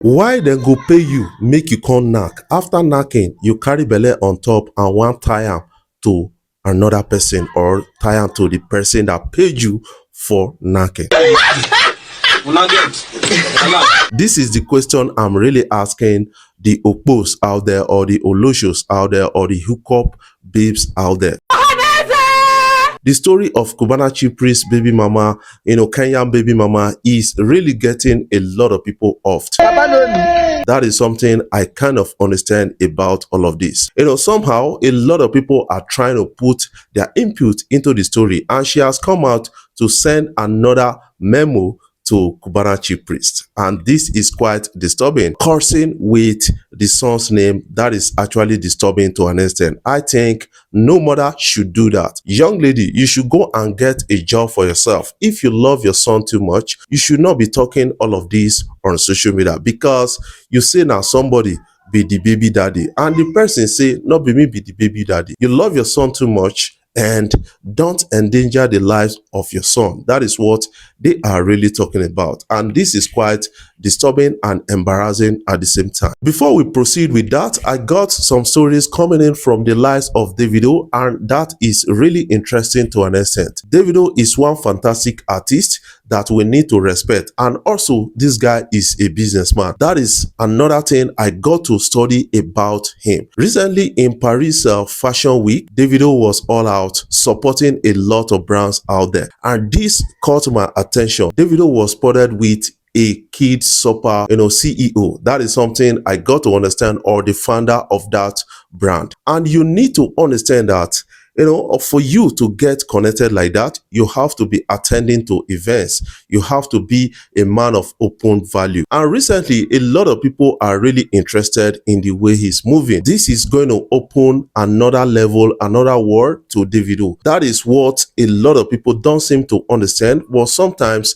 Why dem go pay you make you come knack? After knacking, you carry belle on top and wan tie am to another person or tie am to the person that paid you for knacking. This is the question I'm really asking the opos out there, or the oloshos out there, or the hookup babes out there. The story of Cubana chief priest baby mama, Kenyan baby mama, is really getting a lot of people off. That is something I kind of understand about all of this. Somehow a lot of people are trying to put their input into the story, and she has come out to send another memo to Cubana chief priest, and this is quite disturbing. Cursing with the son's name, that is actually disturbing to an extent. I think no mother should do that. Young lady, you should go and get a job for yourself. If you love your son too much, you should not be talking all of this on social media, because you say now somebody be the baby daddy, and the person say not be me be the baby daddy. You love your son too much, and don't endanger the lives of your son. That is what they are really talking about. And this is quite disturbing and embarrassing at the same time. Before we proceed with that, I got some stories coming in from the lives of Davido, and that is really interesting to an extent. Davido is one fantastic artist that we need to respect, and also this guy is a businessman. That is another thing I got to study about him. Recently in Paris Fashion Week, Davido was all out supporting a lot of brands out there, and this caught my attention. Davido was spotted with a kid supper, CEO. That is something I got to understand, or the founder of that brand. And you need to understand that for you to get connected like that, you have to be attending to events. You have to be a man of open value. And recently, a lot of people are really interested in the way he's moving. This is going to open another level, another world to Davido. That is what a lot of people don't seem to understand. But sometimes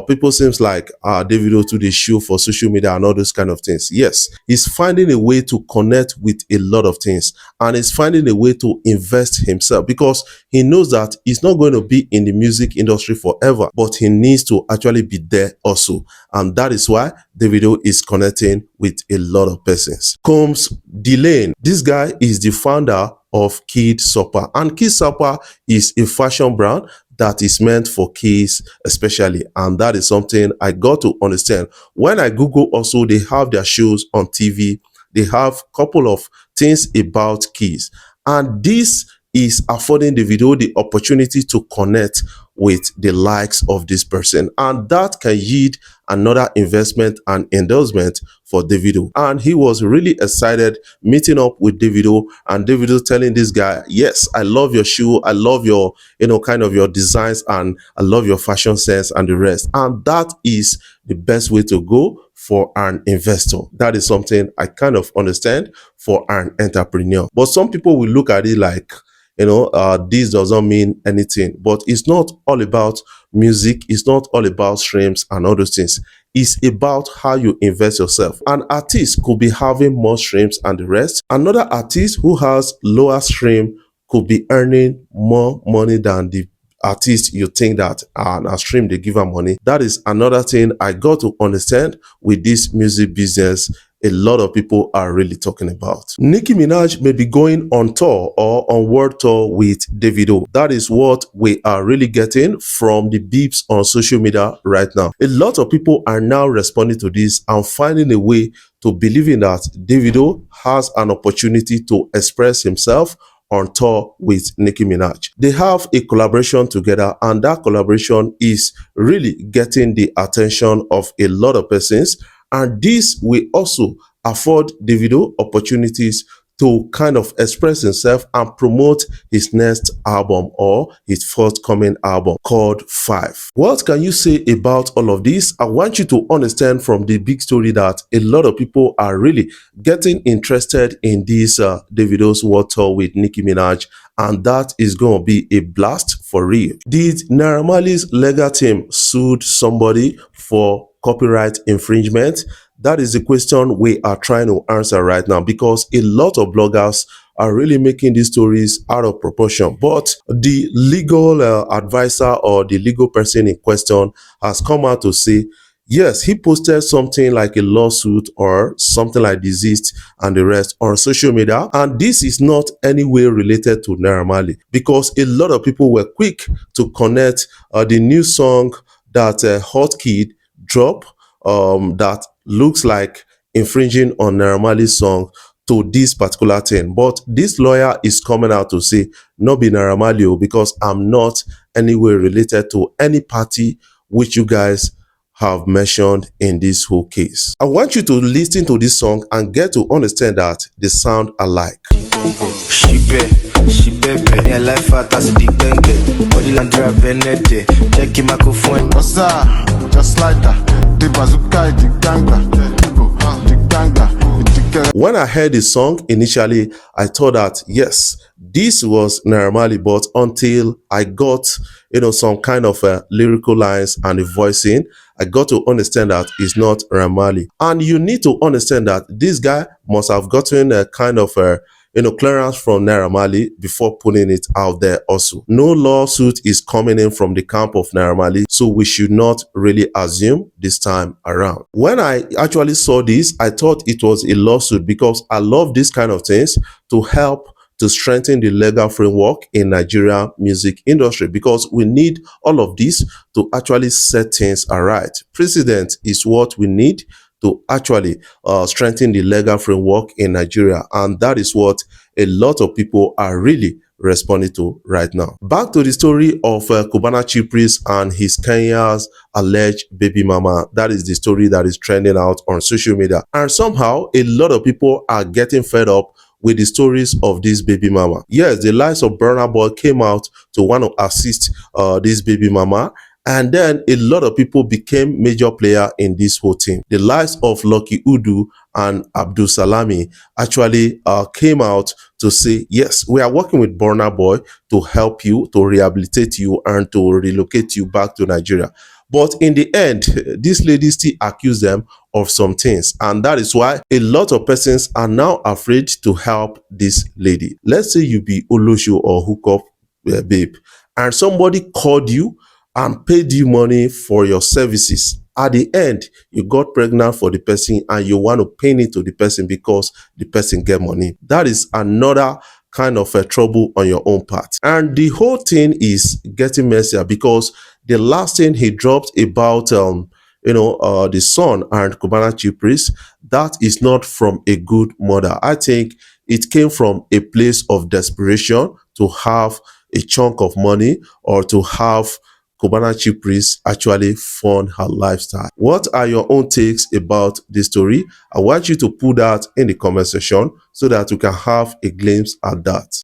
people seems like Davido to the show for social media and all those kind of things. Yes, he's finding a way to connect with a lot of things, and he's finding a way to invest himself, because he knows that he's not going to be in the music industry forever, but he needs to actually be there also. And that is why Davido is connecting with a lot of persons. Combs Delane, this guy is the founder of Kid Supper, and Kid Supper is a fashion brand that is meant for kids especially, and that is something I got to understand. When I Google also, they have their shows on TV, they have a couple of things about kids, and this is affording Davido the opportunity to connect with the likes of this person, and that can yield another investment and endorsement for Davido. And he was really excited meeting up with Davido, and Davido telling this guy, yes, I love your shoe, I love your kind of your designs, and I love your fashion sense and the rest. And that is the best way to go for an investor. That is something I kind of understand for an entrepreneur. But some people will look at it like, this doesn't mean anything. But it's not all about music. It's not all about streams and all those things. It's about how you invest yourself. An artist could be having more streams and the rest. Another artist who has lower stream could be earning more money than the artist you think that a stream they give her money. That is another thing I got to understand with this music business. A lot of people are really talking about. Nicki Minaj may be going on tour or on world tour with Davido. That is what we are really getting from the beeps on social media right now. A lot of people are now responding to this and finding a way to believing that Davido has an opportunity to express himself on tour with Nicki Minaj. They have a collaboration together, and that collaboration is really getting the attention of a lot of persons. And this will also afford Davido opportunities to kind of express himself and promote his next album, or his forthcoming album called 5. What can you say about all of this? I want you to understand from the big story that a lot of people are really getting interested in this Davido's world tour with Nicki Minaj, and that is going to be a blast for real. Did Naira Marley's legal team sued somebody for copyright infringement? That is the question we are trying to answer right now, because a lot of bloggers are really making these stories out of proportion. But the legal advisor or the legal person in question has come out to say, Yes, he posted something like a lawsuit or something like deceased and the rest on social media. And this is not any way related to Naira Marley, because a lot of people were quick to connect the new song that Hot Kid dropped, that looks like infringing on Naira Marley's song, to this particular thing. But this lawyer is coming out to say, no be Naira Marley o, because I'm not anyway related to any party which you guys have mentioned in this whole case. I want you to listen to this song and get to understand that they sound alike. Just like that, the bazooka, the ganga. When I heard the song initially, I thought that yes, this was Naira Marley, but until I got some kind of lyrical lines and the voicing, I got to understand that it's not Naira Marley. And you need to understand that this guy must have gotten a kind of clearance from Naira Marley before putting it out there also. No lawsuit is coming in from the camp of Naira Marley, so we should not really assume this time around. When I actually saw this, I thought it was a lawsuit, because I love these kind of things to help to strengthen the legal framework in Nigeria music industry, because we need all of this to actually set things aright. Precedent is what we need to actually strengthen the legal framework in Nigeria. And that is what a lot of people are really responding to right now. Back to the story of Cubana Chief Priest and his Kenya's alleged baby mama. That is the story that is trending out on social media. And somehow a lot of people are getting fed up with the stories of this baby mama. Yes, the likes of Burna Boy came out to want to assist this baby mama. And then a lot of people became major player in this whole thing. The likes of Lucky Udu and Abdul Salami actually came out to say, yes, we are working with Burna Boy to help you, to rehabilitate you, and to relocate you back to Nigeria. But in the end, this lady still accused them of some things. And that is why a lot of persons are now afraid to help this lady. Let's say you be Olosho or hookup babe, and somebody called you and paid you money for your services. At the end, you got pregnant for the person and you want to pay it to the person because the person get money. That is another kind of a trouble on your own part. And the whole thing is getting messier, because the last thing he dropped about the son and Cubana Chief Priest, that is not from a good mother. I think it came from a place of desperation to have a chunk of money, or to have Cubana Chief Priest actually fund her lifestyle. What are your own takes about this story? I want you to put that in the comment section so that we can have a glimpse at that.